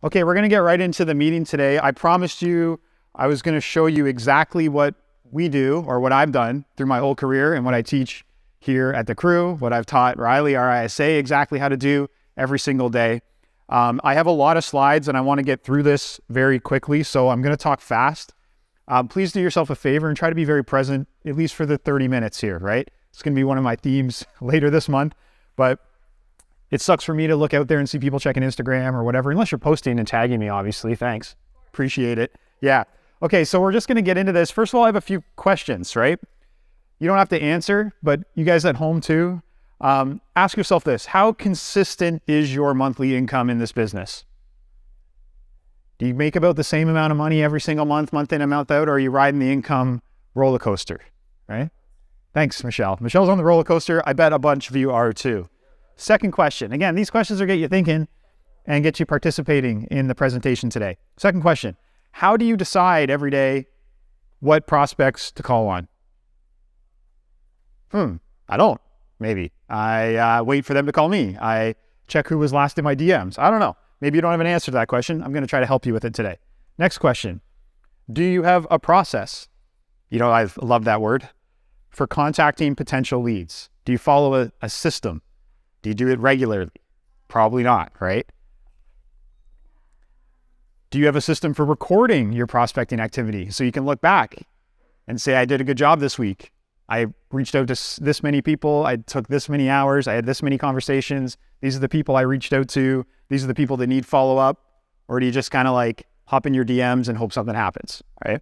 Okay, we're going to get right into the meeting today. I promised you I was going to show you exactly what we do or what I've done through my whole career and what I teach here at the crew, what I've taught Riley, our ISA, exactly how to do every single day. I have a lot of slides and I want to get through this very quickly, so I'm going to talk fast. Please do yourself a favor and try to be very present, at least for the 30 minutes here, right? It's going to be one of my themes later this month, but it sucks for me to look out there and see people checking Instagram or whatever, unless you're posting and tagging me, obviously. Thanks. Appreciate it. Yeah. Okay, so we're just going to get into this. First of all, I have a few questions, right? You don't have to answer, but you guys at home too, ask yourself this. How consistent is your monthly income in this business? Do you make about the same amount of money every single month, month in and month out, or are you riding the income roller coaster, right? Thanks, Michelle. Michelle's on the roller coaster. I bet a bunch of you are too. Second question. Again, these questions will get you thinking and get you participating in the presentation today. Second question. How do you decide every day what prospects to call on? I don't, maybe. I wait for them to call me. I check who was last in my DMs. I don't know. Maybe you don't have an answer to that question. I'm going to try to help you with it today. Next question. Do you have a process? You know, I love that word. For contacting potential leads. Do you follow a system? Do you do it regularly? Probably not, right? Do you have a system for recording your prospecting activity so you can look back and say, I did a good job this week. I reached out to this many people. I took this many hours. I had this many conversations. These are the people I reached out to. These are the people that need follow-up. Or do you just kind of like hop in your DMs and hope something happens, right?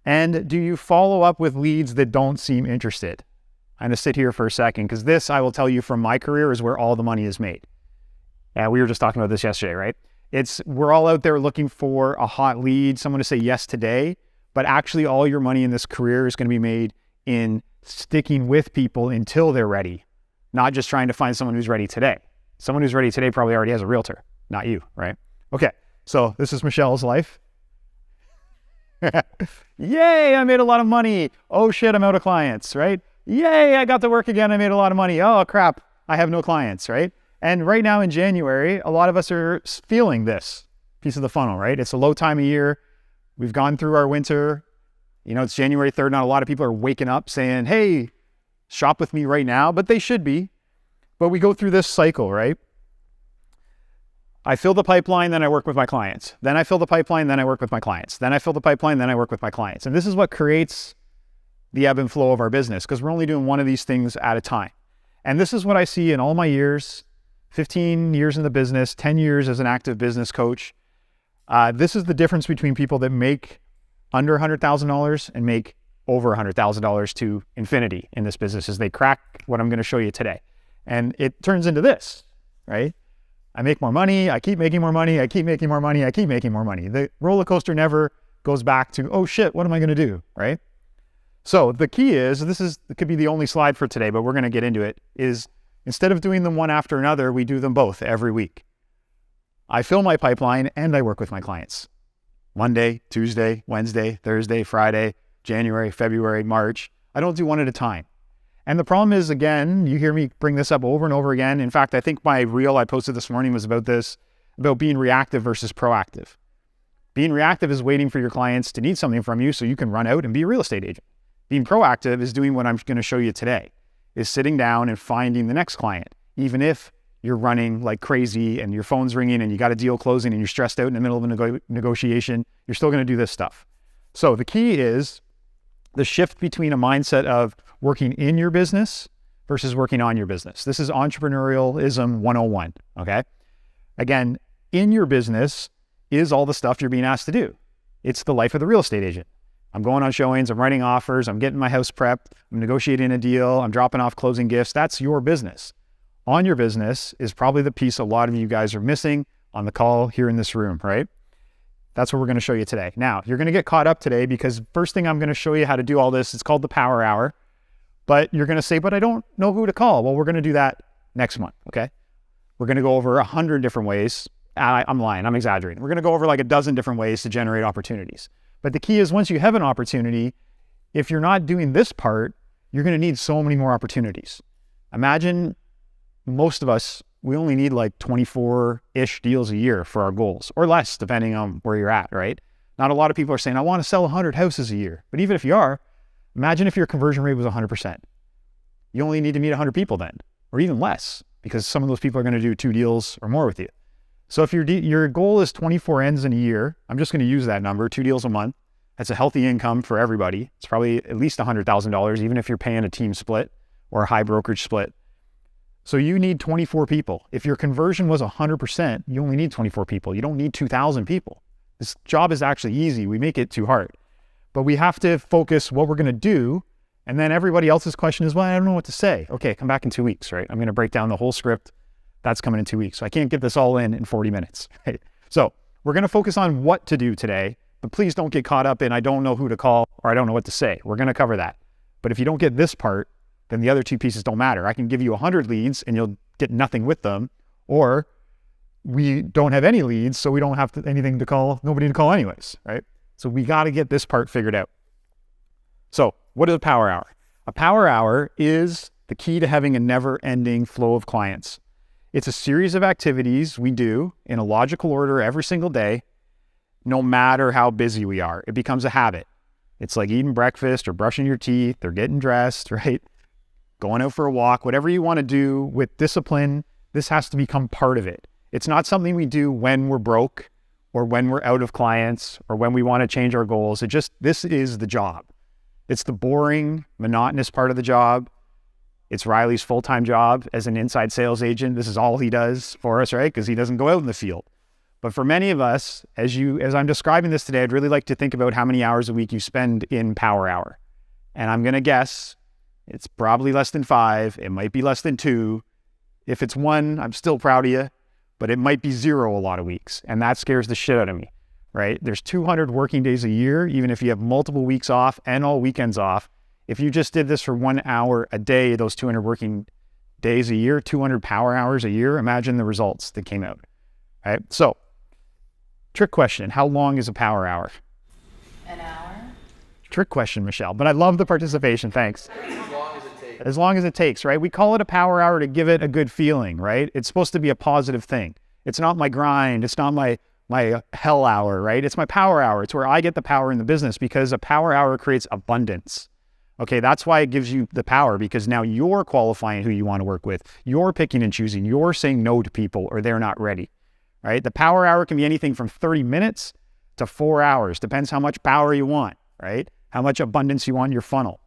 And do you follow up with leads that don't seem interested? I'm going to sit here for a second because this, I will tell you from my career, is where all the money is made. We were just talking about this yesterday, right? We're all out there looking for a hot lead, someone to say yes today, but actually all your money in this career is going to be made in sticking with people until they're ready, not just trying to find someone who's ready today. Someone who's ready today probably already has a realtor, not you, right? Okay, so this is Michelle's life. Yay, I made a lot of money. Oh shit, I'm out of clients, right? Yay, I got to work again. I made a lot of money. Oh crap, I have no clients, right? And right now in January, a lot of us are feeling this piece of the funnel, right? It's a low time of year. We've gone through our winter. You know, it's January 3rd. Not a lot of people are waking up saying, hey, shop with me right now, but they should be. But we go through this cycle, right? I fill the pipeline, then I work with my clients. Then I fill the pipeline, then I work with my clients. Then I fill the pipeline, then I work with my clients. And this is what creates the ebb and flow of our business because we're only doing one of these things at a time. And this is what I see in all my years, 15 years in the business, 10 years as an active business coach. This is the difference between people that make under $100,000 and make over $100,000 to infinity in this business is they crack what I'm going to show you today. And it turns into this, right? I make more money, I keep making more money, I keep making more money, I keep making more money. The roller coaster never goes back to, oh shit, what am I going to do, right? So the key is, it could be the only slide for today, but we're going to get into it, is instead of doing them one after another, we do them both every week. I fill my pipeline and I work with my clients. Monday, Tuesday, Wednesday, Thursday, Friday, January, February, March. I don't do one at a time. And the problem is, again, you hear me bring this up over and over again. In fact, I think my reel I posted this morning was about this, about being reactive versus proactive. Being reactive is waiting for your clients to need something from you so you can run out and be a real estate agent. Being proactive is doing what I'm going to show you today, is sitting down and finding the next client. Even if you're running like crazy and your phone's ringing and you got a deal closing and you're stressed out in the middle of a negotiation, you're still going to do this stuff. So the key is the shift between a mindset of working in your business versus working on your business. This is entrepreneurialism 101, okay? Again, in your business is all the stuff you're being asked to do. It's the life of the real estate agent. I'm going on showings, I'm writing offers, I'm getting my house prepped, I'm negotiating a deal, I'm dropping off closing gifts. That's your business. On your business is probably the piece a lot of you guys are missing on the call here in this room, right? That's what we're going to show you today. Now, you're going to get caught up today because first thing I'm going to show you how to do all this, it's called the Power Hour, but you're going to say, but I don't know who to call. Well, we're going to do that next month, okay? We're going to go over 100 different ways. I'm lying, I'm exaggerating. We're going to go over like a dozen different ways to generate opportunities. But the key is once you have an opportunity, if you're not doing this part, you're going to need so many more opportunities. Imagine most of us we only need like 24-ish deals a year for our goals, or less, depending on where you're at, right? Not a lot of people are saying, I want to sell 100 houses a year. But even if you are, imagine if your conversion rate was 100%. You only need to meet 100 people then, or even less, because some of those people are going to do 2 deals or more with you. So if your goal is 24 ends in a year, I'm just going to use that number, 2 deals a month. That's a healthy income for everybody. It's probably at least $100,000, even if you're paying a team split or a high brokerage split. So you need 24 people. If your conversion was 100%, you only need 24 people. You don't need 2,000 people. This job is actually easy. We make it too hard. But we have to focus what we're going to do. And then everybody else's question is, well, I don't know what to say. Okay, come back in 2 weeks, right? I'm going to break down the whole script. That's coming in 2 weeks. So I can't get this all in 40 minutes, right? So we're going to focus on what to do today, but please don't get caught up in I don't know who to call or I don't know what to say. We're going to cover that. But if you don't get this part, then the other 2 pieces don't matter. I can give you 100 leads and you'll get nothing with them, or we don't have any leads, so we don't have anything to call, nobody to call anyways, right? So we got to get this part figured out. So what is a power hour? A power hour is the key to having a never-ending flow of clients. It's a series of activities we do in a logical order every single day, no matter how busy we are. It becomes a habit. It's like eating breakfast or brushing your teeth or getting dressed, right? Going out for a walk, whatever you want to do with discipline, this has to become part of it. It's not something we do when we're broke or when we're out of clients or when we want to change our goals. This is the job. It's the boring, monotonous part of the job. It's Riley's full-time job as an inside sales agent. This is all he does for us, right? Because he doesn't go out in the field. But for many of us, as I'm describing this today, I'd really like to think about how many hours a week you spend in power hour. And I'm going to guess it's probably less than 5. It might be less than 2. If it's 1, I'm still proud of you, but it might be 0 a lot of weeks. And that scares the shit out of me, right? There's 200 working days a year, even if you have multiple weeks off and all weekends off. If you just did this for 1 hour a day, those 200 working days a year, 200 power hours a year, imagine the results that came out, right? So, trick question, how long is a power hour? An hour. Trick question, Michelle, but I love the participation, thanks. As long as it takes, right? We call it a power hour to give it a good feeling, right? It's supposed to be a positive thing. It's not my grind. It's not my hell hour, right? It's my power hour. It's where I get the power in the business, because a power hour creates abundance. Okay, that's why it gives you the power, because now you're qualifying who you want to work with. You're picking and choosing. You're saying no to people or they're not ready, right? The power hour can be anything from 30 minutes to 4 hours. Depends how much power you want, right? How much abundance you want in your funnel.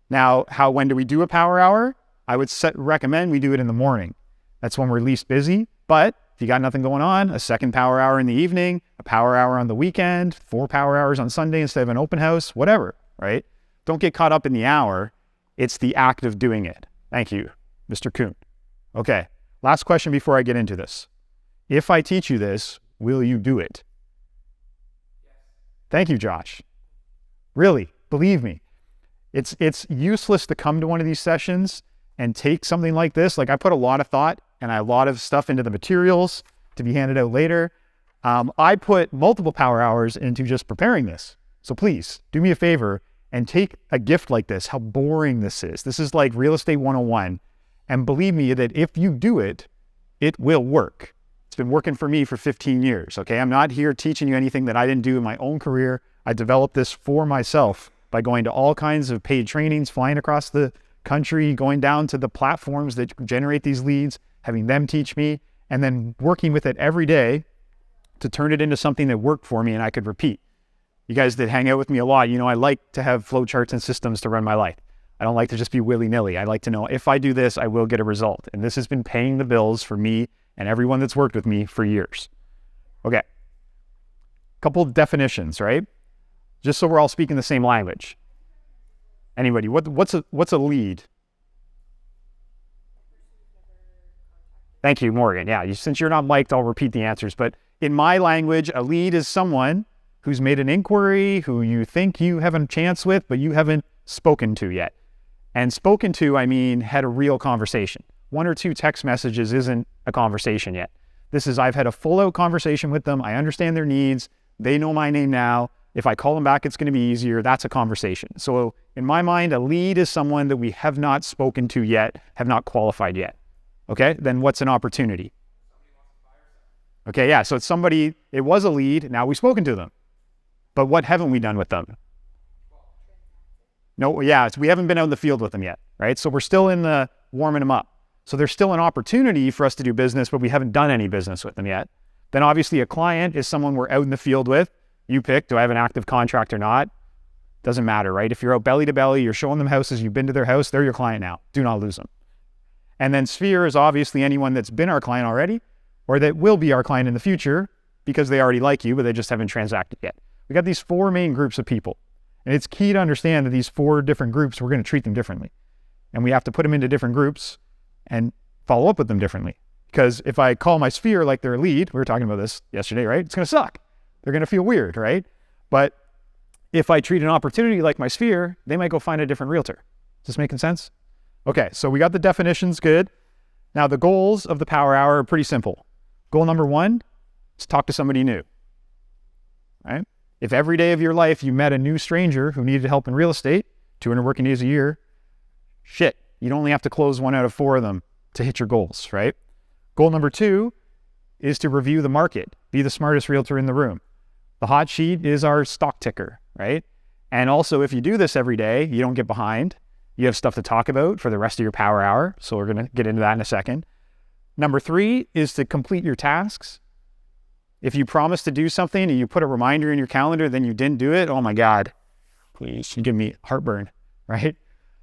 Now, when do we do a power hour? I would recommend we do it in the morning. That's when we're least busy. But if you got nothing going on, a second power hour in the evening, a power hour on the weekend, 4 power hours on Sunday instead of an open house, whatever, right? Don't get caught up in the hour. It's the act of doing it. Thank you, Mr. Kuhn. Okay, last question before I get into this. If I teach you this, will you do it? Thank you, Josh. Really, believe me. It's useless to come to one of these sessions and take something like this. Like, I put a lot of thought and a lot of stuff into the materials to be handed out later. I put multiple power hours into just preparing this. So please do me a favor and take a gift like this, how boring this is. This is like real estate 101. And believe me that if you do it, it will work. It's been working for me for 15 years, okay? I'm not here teaching you anything that I didn't do in my own career. I developed this for myself by going to all kinds of paid trainings, flying across the country, going down to the platforms that generate these leads, having them teach me, and then working with it every day to turn it into something that worked for me and I could repeat. You guys that hang out with me a lot, you know I like to have flowcharts and systems to run my life. I don't like to just be willy-nilly. I like to know if I do this, I will get a result. And this has been paying the bills for me and everyone that's worked with me for years. Okay, couple definitions, right? Just so we're all speaking the same language. Anybody, what's a lead? Thank you, Morgan. Yeah, since you're not mic'd, I'll repeat the answers. But in my language, a lead is someone who's made an inquiry, who you think you have a chance with, but you haven't spoken to yet. And spoken to, I mean, had a real conversation. 1 or 2 text messages isn't a conversation yet. This is, I've had a full-out conversation with them. I understand their needs. They know my name now. If I call them back, it's going to be easier. That's a conversation. So in my mind, a lead is someone that we have not spoken to yet, have not qualified yet. Okay, then what's an opportunity? Okay, yeah, so it's somebody, it was a lead, now we've spoken to them. But what haven't we done with them? No, yeah, we haven't been out in the field with them yet, right? So we're still in the warming them up. So there's still an opportunity for us to do business, but we haven't done any business with them yet. Then obviously a client is someone we're out in the field with. You pick, do I have an active contract or not? Doesn't matter, right? If you're out belly to belly, you're showing them houses, you've been to their house, they're your client now. Do not lose them. And then sphere is obviously anyone that's been our client already, or that will be our client in the future because they already like you, but they just haven't transacted yet. We got these 4 main groups of people. And it's key to understand that these 4 different groups, we're going to treat them differently. And we have to put them into different groups and follow up with them differently. Because if I call my sphere like they're a lead, we were talking about this yesterday, right? It's going to suck. They're going to feel weird, right? But if I treat an opportunity like my sphere, they might go find a different realtor. Is this making sense? Okay, so we got the definitions good. Now the goals of the Power Hour are pretty simple. Goal number 1 is talk to somebody new, right? If every day of your life you met a new stranger who needed help in real estate, 200 working days a year, shit, you'd only have to close 1 out of 4 of them to hit your goals, right? Goal number 2 is to review the market, be the smartest realtor in the room. The hot sheet is our stock ticker, right? And also if you do this every day, you don't get behind. You have stuff to talk about for the rest of your Power Hour. So we're going to get into that in a second. Number 3 is to complete your tasks. If you promise to do something and you put a reminder in your calendar, then you didn't do it, oh my God, please, you give me heartburn, right?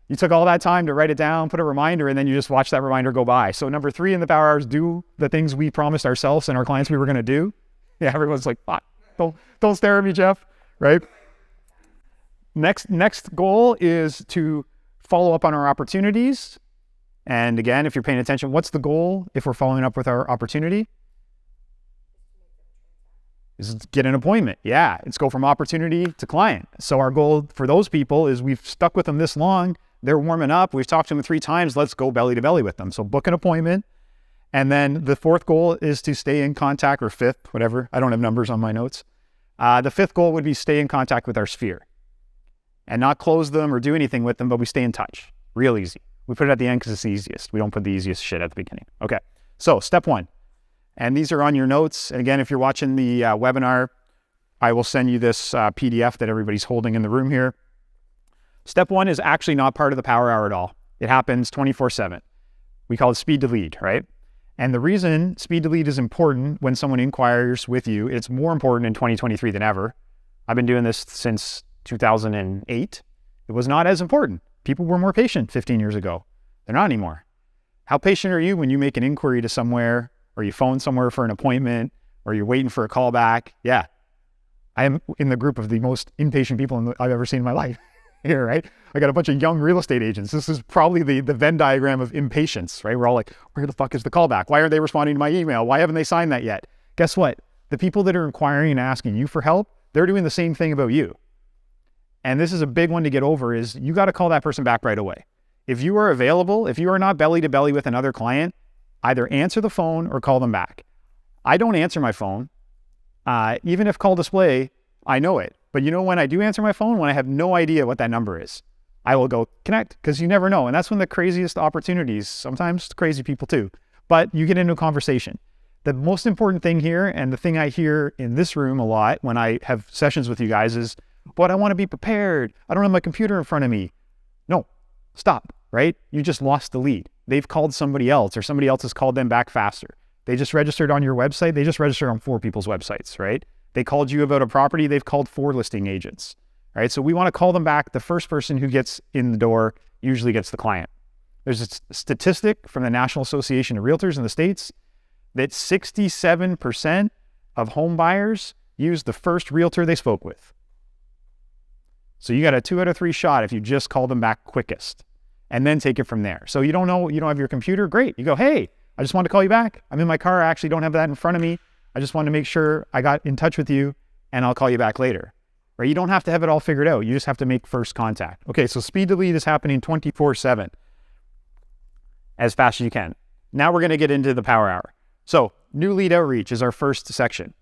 You took all that time to write it down, put a reminder, and then you just watch that reminder go by. So number 3 in the Power Hours, do the things we promised ourselves and our clients we were going to do. Yeah, everyone's like, fuck, don't stare at me, Jeff, right? Next goal is to follow up on our opportunities. And again, if you're paying attention, what's the goal if we're following up with our opportunity? Is get an appointment. Yeah, it's go from opportunity to client. So our goal for those people is we've stuck with them this long, they're warming up, we've talked to them 3 times, let's go belly to belly with them. So book an appointment. And then the 4th goal is to stay in contact, or 5th, whatever. I don't have numbers on my notes. The 5th goal would be stay in contact with our sphere and not close them or do anything with them, but we stay in touch. Real easy. We put it at the end because it's the easiest. We don't put the easiest shit at the beginning. Okay, so step 1. And these are on your notes. And again, if you're watching the webinar, I will send you this PDF that everybody's holding in the room here. Step 1 is actually not part of the Power Hour at all. It happens 24/7. We call it speed to lead, right? And the reason speed to lead is important when someone inquires with you, it's more important in 2023 than ever. I've been doing this since 2008. It was not as important. People were more patient 15 years ago. They're not anymore. How patient are you when you make an inquiry to somewhere, or you phone somewhere for an appointment, or you're waiting for a call back? Yeah, I am in the group of the most impatient people I've ever seen in my life here, right? I got a bunch of young real estate agents. This is probably the Venn diagram of impatience, right? We're all like, where the fuck is the callback? Why aren't they responding to my email? Why haven't they signed that yet? Guess what? The people that are inquiring and asking you for help, they're doing the same thing about you. And this is a big one to get over, is you got to call that person back right away. If you are available, if you are not belly to belly with another client, either answer the phone or call them back. I don't answer my phone. Even if call display, I know it. But you know when I do answer my phone? When I have no idea what that number is. I will go connect, because you never know. And that's when the craziest opportunities, sometimes crazy people too, but you get into a conversation. The most important thing here, and the thing I hear in this room a lot when I have sessions with you guys, is, but I want to be prepared. I don't have my computer in front of me. No, stop, right? You just lost the lead. They've called somebody else, or somebody else has called them back faster. They just registered on your website. They just registered on 4 people's websites, right? They called you about a property. They've called 4 listing agents, right? So we want to call them back. The first person who gets in the door usually gets the client. There's a statistic from the National Association of Realtors in the States that 67% of home buyers use the first realtor they spoke with. So you got a 2 out of 3 shot if you just call them back quickest, and then take it from there. So you don't know, you don't have your computer, great. You go, hey, I just wanted to call you back. I'm in my car. I actually don't have that in front of me. I just wanted to make sure I got in touch with you, and I'll call you back later. Right? You don't have to have it all figured out. You just have to make first contact. Okay, so speed to lead is happening 24/7, as fast as you can. Now we're going to get into the Power Hour. So new lead outreach is our first section.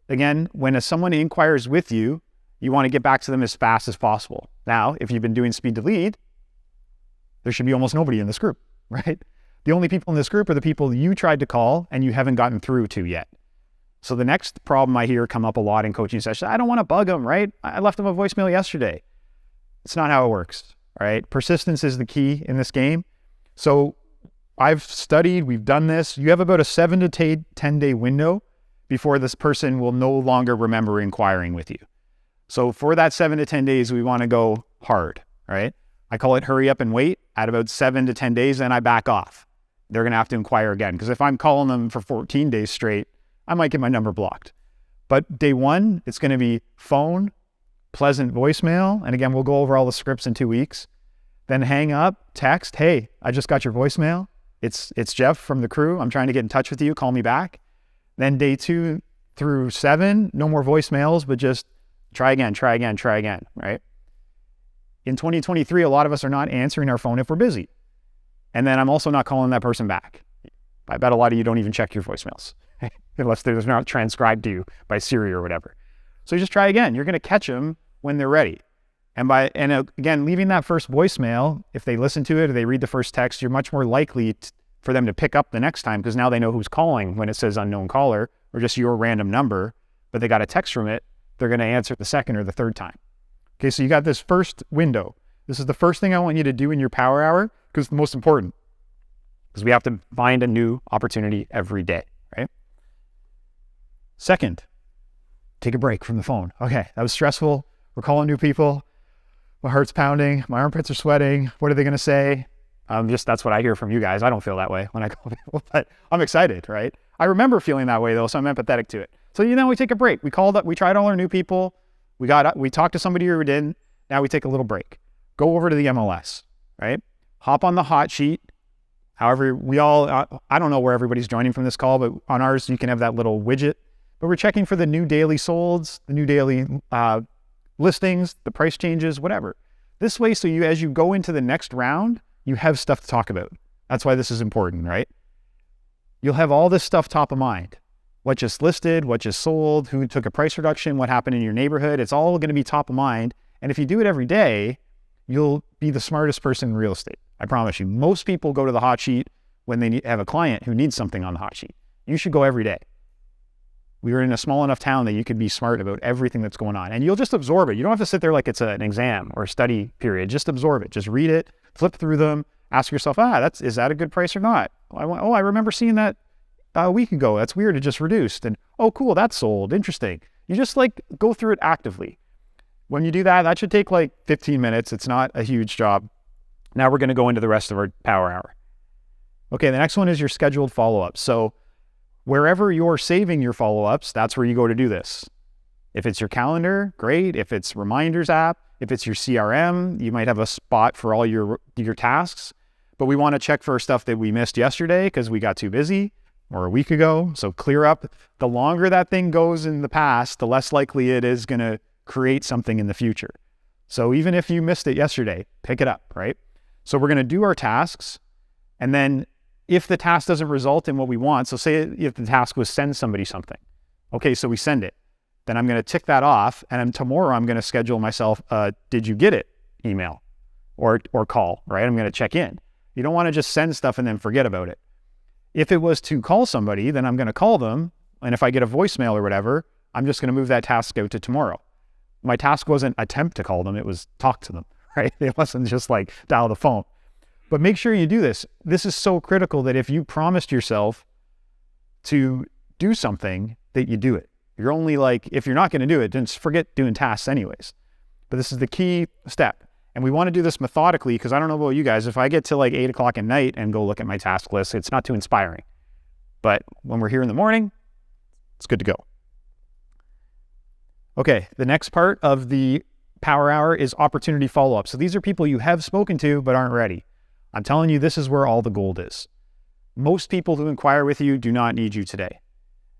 Again, when someone inquires with you, you want to get back to them as fast as possible. Now, if you've been doing speed to lead, there should be almost nobody in this group, right? The only people in this group are the people you tried to call and you haven't gotten through to yet. So the next problem I hear come up a lot in coaching sessions, I don't want to bug them, right? I left them a voicemail yesterday. It's not how it works, right? Persistence is the key in this game. So I've studied, we've done this. You have about a 7 to 10 day window before this person will no longer remember inquiring with you. So for that 7 to 10 days, we want to go hard, right? I call it hurry up and wait. At about 7 to 10 days, then I back off. They're going to have to inquire again. Because if I'm calling them for 14 days straight, I might get my number blocked. But day one, it's going to be phone, pleasant voicemail. And again, we'll go over all the scripts in 2 weeks. Then hang up, text, hey, I just got your voicemail. It's Jeff from the crew. I'm trying to get in touch with you. Call me back. Then day 2 through 7, no more voicemails, but just try again, right? In 2023, a lot of us are not answering our phone if we're busy. And then I'm also not calling that person back. I bet a lot of you don't even check your voicemails, unless they're not transcribed to you by Siri or whatever. So you just try again. You're going to catch them when they're ready. And again, leaving that first voicemail, if they listen to it or they read the first text, you're much more likely for them to pick up the next time, because now they know who's calling when it says unknown caller or just your random number, but they got a text from it. They're going to answer the second or the third time. Okay, so you got this first window. This is the first thing I want you to do in your power hour, because it's the most important, because we have to find a new opportunity every day, right? Second, take a break from the phone. Okay, that was stressful. We're calling new people. My heart's pounding. My armpits are sweating. What are they going to say? That's what I hear from you guys. I don't feel that way when I call people, but I'm excited, right? I remember feeling that way though, so I'm empathetic to it. So we take a break. We tried all our new people. We talked to somebody who didn't. Now we take a little break. Go over to the MLS, right? Hop on the hot sheet. However, I don't know where everybody's joining from this call, but on ours, you can have that little widget. But we're checking for the new daily solds, the new daily listings, the price changes, whatever. This way, so as you go into the next round, you have stuff to talk about. That's why this is important, right? You'll have all this stuff top of mind. What just listed, what just sold, who took a price reduction, what happened in your neighborhood. It's all going to be top of mind. And if you do it every day, you'll be the smartest person in real estate. I promise you. Most people go to the hot sheet when they have a client who needs something on the hot sheet. You should go every day. We are in a small enough town that you could be smart about everything that's going on. And you'll just absorb it. You don't have to sit there like it's an exam or a study period. Just absorb it. Just read it, flip through them, ask yourself, is that a good price or not? I remember seeing that a week ago. That's weird. It just reduced. And cool, that's sold. Interesting. You just go through it actively. When you do that, that should take 15 minutes. It's not a huge job. Now we're going to go into the rest of our power hour. Okay, the next one is your scheduled follow-ups. So wherever you're saving your follow-ups, that's where you go to do this. If it's your calendar, great. If it's reminders app, if it's your CRM, you might have a spot for all your tasks. But we want to check for stuff that we missed yesterday because we got too busy or a week ago. So clear up. The longer that thing goes in the past, the less likely it is going to create something in the future. So even if you missed it yesterday, pick it up, right? So we're going to do our tasks. And then if the task doesn't result in what we want, so say if the task was send somebody something. Okay, so we send it. Then I'm going to tick that off. And then tomorrow I'm going to schedule myself did you get it email or call, right? I'm going to check in. You don't want to just send stuff and then forget about it. If it was to call somebody, then I'm going to call them. And if I get a voicemail or whatever, I'm just going to move that task out to tomorrow. My task wasn't attempt to call them. It was talk to them, right? It wasn't just dial the phone. But make sure you do this. This is so critical that if you promised yourself to do something, that you do it. You're only if you're not going to do it, then just forget doing tasks anyways. But this is the key step. And we want to do this methodically because I don't know about you guys. If I get to 8 o'clock at night and go look at my task list, it's not too inspiring. But when we're here in the morning, it's good to go. Okay, the next part of the power hour is opportunity follow-up. So these are people you have spoken to but aren't ready. I'm telling you, this is where all the gold is. Most people who inquire with you do not need you today.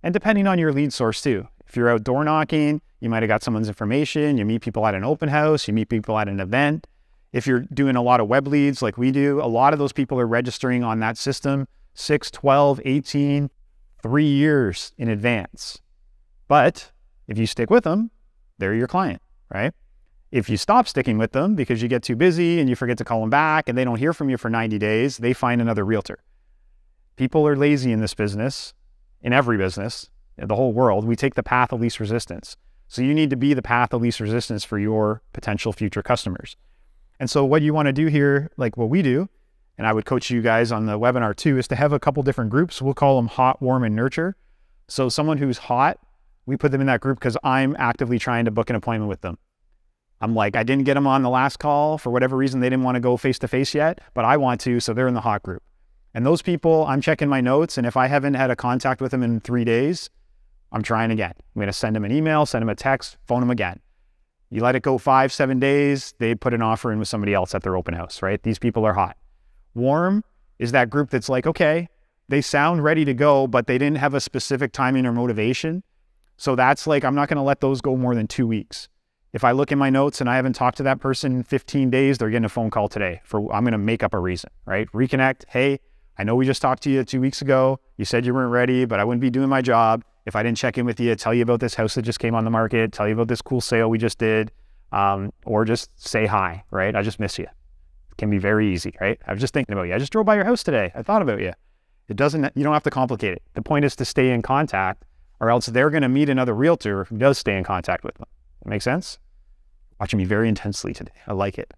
And depending on your lead source too. If you're out door knocking, you might have got someone's information, you meet people at an open house, you meet people at an event. If you're doing a lot of web leads like we do, a lot of those people are registering on that system 6, 12, 18, 3 years in advance. But if you stick with them, they're your client, right? If you stop sticking with them because you get too busy and you forget to call them back and they don't hear from you for 90 days, they find another realtor. People are lazy in this business, in every business, in the whole world. We take the path of least resistance. So you need to be the path of least resistance for your potential future customers. And so what you want to do here, like what we do, and I would coach you guys on the webinar too, is to have a couple different groups. We'll call them hot, warm, and nurture. So someone who's hot, we put them in that group because I'm actively trying to book an appointment with them. I'm like, I didn't get them on the last call. For whatever reason, they didn't want to go face-to-face yet, but I want to, so they're in the hot group. And those people, I'm checking my notes, and if I haven't had a contact with them in 3 days, I'm trying again. I'm going to send them an email, send them a text, phone them again. You let it go 5-7 days, they put an offer in with somebody else at their open house, right? These people are hot. Warm is that group that's like, okay, they sound ready to go, but they didn't have a specific timing or motivation. So that's like, I'm not going to let those go more than 2 weeks. If I look in my notes and I haven't talked to that person in 15 days, they're getting a phone call today I'm going to make up a reason, right? Reconnect. Hey, I know we just talked to you 2 weeks ago. You said you weren't ready, but I wouldn't be doing my job if I didn't check in with you, tell you about this house that just came on the market, tell you about this cool sale we just did, or just say hi, right? I just miss you. It can be very easy, right? I was just thinking about you. I just drove by your house today. I thought about you. You don't have to complicate it. The point is to stay in contact, or else they're going to meet another realtor who does stay in contact with them. That make sense? Watching me very intensely today. I like it.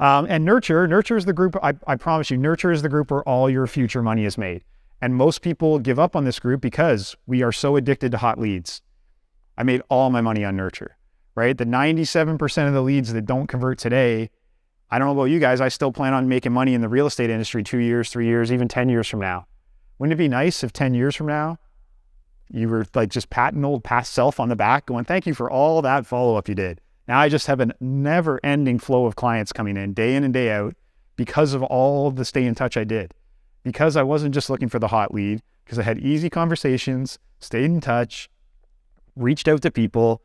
And nurture is the group, I promise you, nurture is the group where all your future money is made. And most people give up on this group because we are so addicted to hot leads. I made all my money on nurture, right? The 97% of the leads that don't convert today, I don't know about you guys, I still plan on making money in the real estate industry 2 years, 3 years, even 10 years from now. Wouldn't it be nice if 10 years from now, you were like just patting old past self on the back going, thank you for all that follow-up you did. Now I just have a never-ending flow of clients coming in day and day out because of all the stay in touch I did. Because I wasn't just looking for the hot lead, because I had easy conversations, stayed in touch, reached out to people.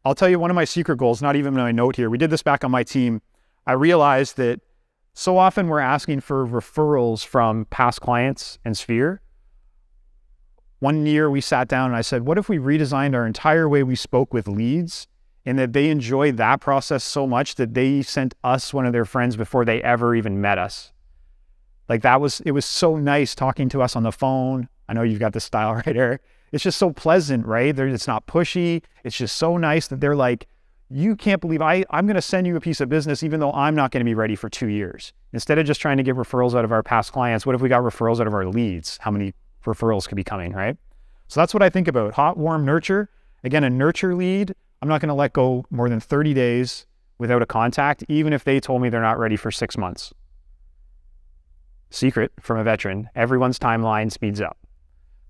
I'll tell you one of my secret goals, not even my note here. We did this back on my team. I realized that so often we're asking for referrals from past clients and Sphere. One year we sat down and I said, what if we redesigned our entire way we spoke with leads, and that they enjoyed that process so much that they sent us one of their friends before they ever even met us. Like it was so nice talking to us on the phone. I know you've got this style right here. It's just so pleasant, right? It's not pushy. It's just so nice that they're like, you can't believe I'm going to send you a piece of business even though I'm not going to be ready for 2 years. Instead of just trying to get referrals out of our past clients, what if we got referrals out of our leads? How many referrals could be coming, right? So that's what I think about. Hot, warm, nurture. Again, a nurture lead, I'm not going to let go more than 30 days without a contact, even if they told me they're not ready for 6 months. Secret from a veteran, everyone's timeline speeds up.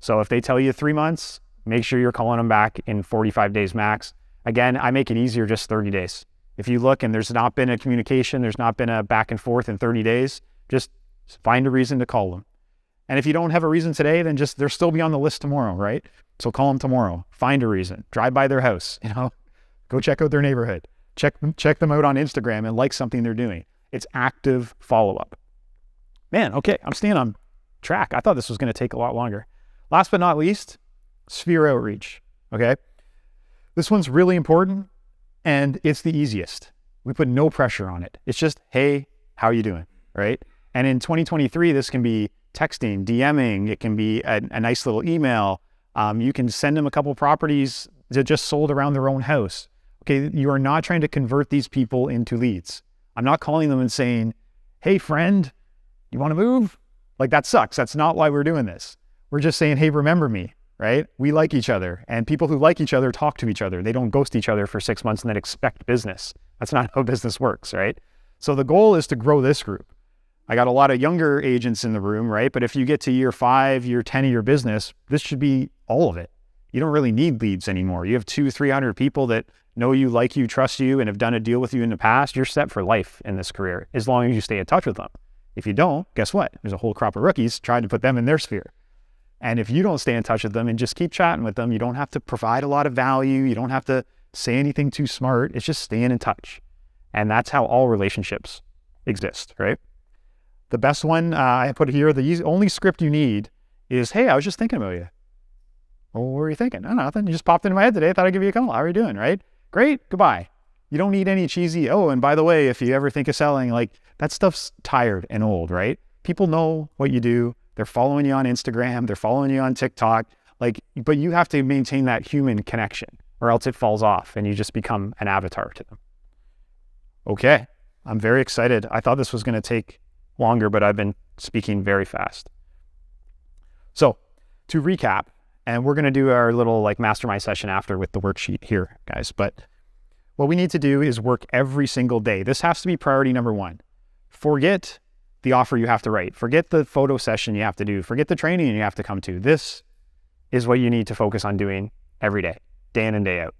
So if they tell you 3 months, make sure you're calling them back in 45 days max. Again, I make it easier, just 30 days. If you look and there's not been a communication, there's not been a back and forth in 30 days, just find a reason to call them. And if you don't have a reason today, then just, they'll still be on the list tomorrow, right? So call them tomorrow, find a reason, drive by their house, go check out their neighborhood, check them out on Instagram and like something they're doing. It's active follow-up. Man, okay, I'm staying on track. I thought this was going to take a lot longer. Last but not least, Sphere outreach, okay? This one's really important and it's the easiest. We put no pressure on it. It's just, hey, how are you doing, right? And in 2023, this can be texting, DMing, it can be a nice little email. You can send them a couple properties that just sold around their own house. Okay, you are not trying to convert these people into leads. I'm not calling them and saying, hey friend, you want to move? Like that sucks. That's not why we're doing this. We're just saying, hey, remember me, right? We like each other, and people who like each other talk to each other. They don't ghost each other for 6 months and then expect business. That's not how business works, right? So the goal is to grow this group. I got a lot of younger agents in the room, right? But if you get to year 5, year 10 of your business, this should be all of it. You don't really need leads anymore. You have 200-300 people that know you, like you, trust you, and have done a deal with you in the past. You're set for life in this career, as long as you stay in touch with them. If you don't, guess what? There's a whole crop of rookies trying to put them in their sphere. And if you don't stay in touch with them and just keep chatting with them, you don't have to provide a lot of value. You don't have to say anything too smart. It's just staying in touch. And that's how all relationships exist, right? The best one I put here, the only script you need is, hey, I was just thinking about you. Well, what were you thinking? Oh, nothing. You just popped into my head today. I thought I'd give you a call. How are you doing, right? Great. Goodbye. You don't need any cheesy, oh, and by the way, if you ever think of selling, like that stuff's tired and old, right? People know what you do. They're following you on Instagram. They're following you on TikTok. But you have to maintain that human connection or else it falls off and you just become an avatar to them. Okay, I'm very excited. I thought this was going to take longer, but I've been speaking very fast. So to recap, and we're going to do our little mastermind session after with the worksheet here, guys. But what we need to do is work every single day. This has to be priority number one. Forget the offer you have to write. Forget the photo session you have to do. Forget the training you have to come to. This is what you need to focus on doing every day in and day out,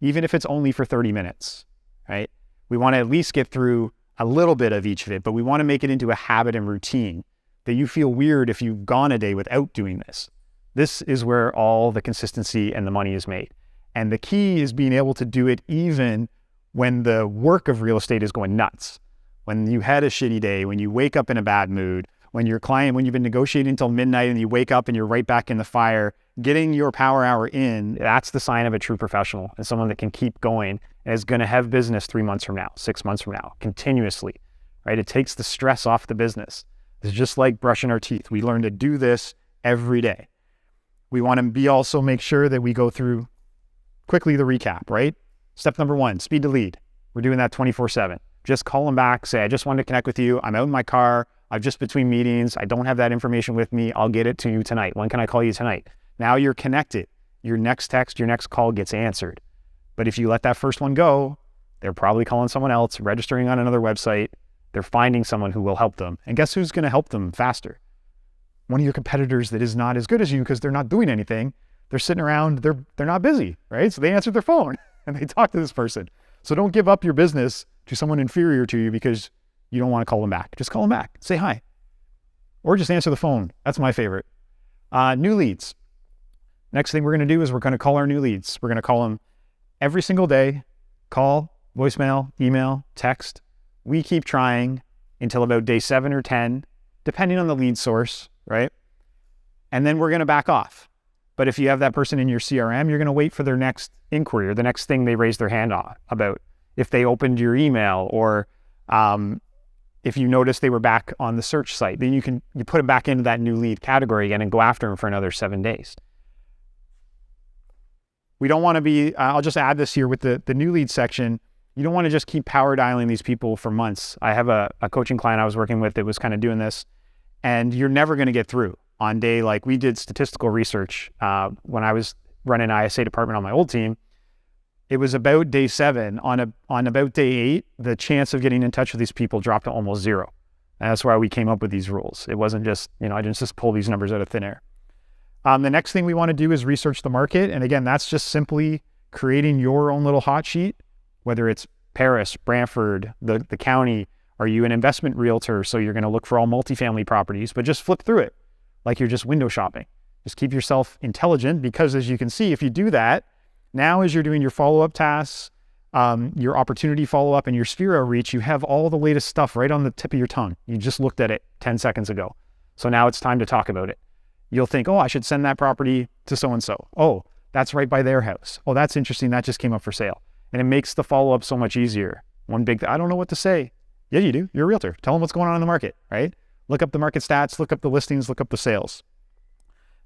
even if it's only for 30 minutes, right? We want to at least get through a little bit of each of it, but we want to make it into a habit and routine that you feel weird if you've gone a day without doing this. This is where all the consistency and the money is made. And the key is being able to do it even when the work of real estate is going nuts. When you had a shitty day, when you wake up in a bad mood, when you've been negotiating until midnight and you wake up and you're right back in the fire, getting your power hour in, that's the sign of a true professional and someone that can keep going and is going to have business 3 months from now, 6 months from now, continuously, right? It takes the stress off the business. It's just like brushing our teeth. We learn to do this every day. We want to also make sure that we go through quickly the recap, right? Step number 1, speed to lead. We're doing that 24/7. Just call them back, say, I just wanted to connect with you. I'm out in my car. I'm just between meetings. I don't have that information with me. I'll get it to you tonight. When can I call you tonight? Now you're connected. Your next text, your next call gets answered. But if you let that first one go, they're probably calling someone else, registering on another website. They're finding someone who will help them. And guess who's going to help them faster? One of your competitors that is not as good as you because they're not doing anything. They're sitting around, they're not busy, right? So they answered their phone and they talk to this person. So don't give up your business to someone inferior to you because you don't want to call them back. Just call them back, say hi, or just answer the phone. That's my favorite. New leads. Next thing we're going to do is we're going to call our new leads. We're going to call them every single day. Call, voicemail, email, text. We keep trying until about day 7 or 10, depending on the lead source, right? And then we're going to back off. But if you have that person in your CRM, you're going to wait for their next inquiry or the next thing they raise their hand on about. If they opened your email or if you notice they were back on the search site, then you put them back into that new lead category again and go after them for another 7 days. We don't want to be, I'll just add this here with the new lead section. You don't want to just keep power dialing these people for months. I have a coaching client I was working with that was kind of doing this, and you're never going to get through on day, we did statistical research when I was running an ISA department on my old team. It was about day 7. On about day 8, the chance of getting in touch with these people dropped to almost 0. And that's why we came up with these rules. It wasn't just, I didn't just pull these numbers out of thin air. The next thing we want to do is research the market. And again, that's just simply creating your own little hot sheet, whether it's Paris, Brantford, the county. Are you an investment realtor? So you're going to look for all multifamily properties, but just flip through it like you're just window shopping. Just keep yourself intelligent because as you can see, if you do that, now as you're doing your follow-up tasks, your opportunity follow-up and your sphere outreach, you have all the latest stuff right on the tip of your tongue. You just looked at it 10 seconds ago. So now it's time to talk about it. You'll think, oh, I should send that property to so-and-so. Oh, that's right by their house. Oh, that's interesting. That just came up for sale. And it makes the follow-up so much easier. I don't know what to say. Yeah, you do. You're a realtor. Tell them what's going on in the market, right? Look up the market stats, look up the listings, look up the sales.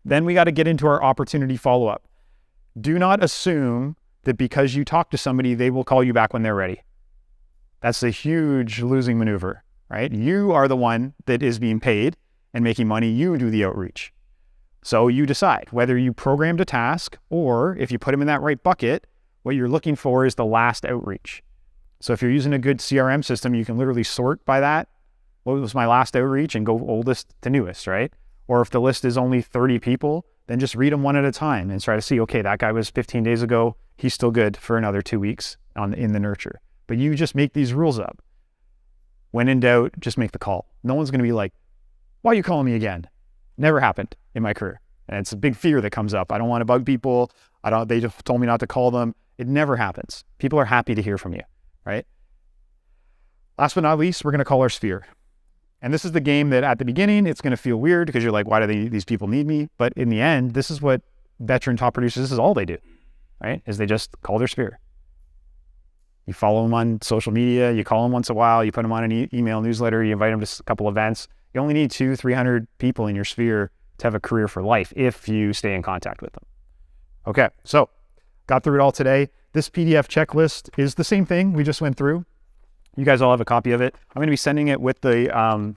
Then we got to get into our opportunity follow-up. Do not assume that because you talk to somebody, they will call you back when they're ready. That's a huge losing maneuver, right? You are the one that is being paid and making money. You do the outreach. So you decide whether you programmed a task or if you put them in that right bucket, what you're looking for is the last outreach. So if you're using a good CRM system, you can literally sort by that. What was my last outreach and go oldest to newest, right? Or if the list is only 30 people, then just read them one at a time and try to see, okay, that guy was 15 days ago. He's still good for another 2 weeks in the nurture. But you just make these rules up. When in doubt, just make the call. No one's going to be like, why are you calling me again? Never happened in my career. And it's a big fear that comes up. I don't want to bug people. They just told me not to call them. It never happens. People are happy to hear from you, right? Last but not least, we're going to call our sphere. And this is the game that at the beginning, it's going to feel weird because you're like, why do these people need me? But in the end, this is what veteran top producers, this is all they do, right? Is they just call their sphere. You follow them on social media, you call them once in a while, you put them on an email newsletter, you invite them to a couple events. You only need 200-300 people in your sphere to have a career for life if you stay in contact with them. Okay, so got through it all today. This PDF checklist is the same thing we just went through. You guys all have a copy of it. I'm going to be sending it with the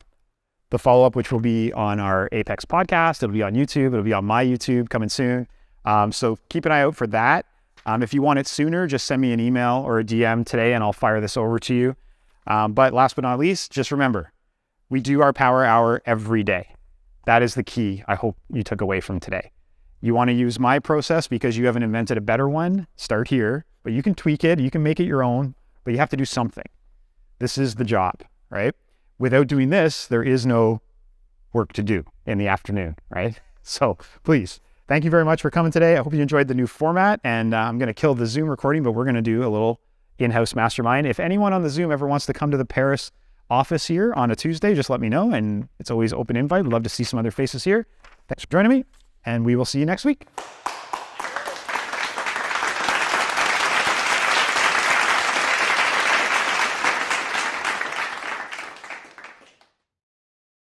follow-up, which will be on our Apex podcast. It'll be on YouTube. It'll be on my YouTube coming soon. So keep an eye out for that. If you want it sooner, just send me an email or a DM today and I'll fire this over to you. But last but not least, just remember, we do our power hour every day. That is the key I hope you took away from today. You want to use my process because you haven't invented a better one, start here, but you can tweak it, you can make it your own, but you have to do something. This is the job, right? Without doing this, there is no work to do in the afternoon, right? So please, thank you very much for coming today. I hope you enjoyed the new format, and I'm going to kill the Zoom recording, but we're going to do a little in-house mastermind. If anyone on the Zoom ever wants to come to the Paris office here on a Tuesday, just let me know, and it's always open invite. We'd love to see some other faces here. Thanks for joining me, and we will see you next week.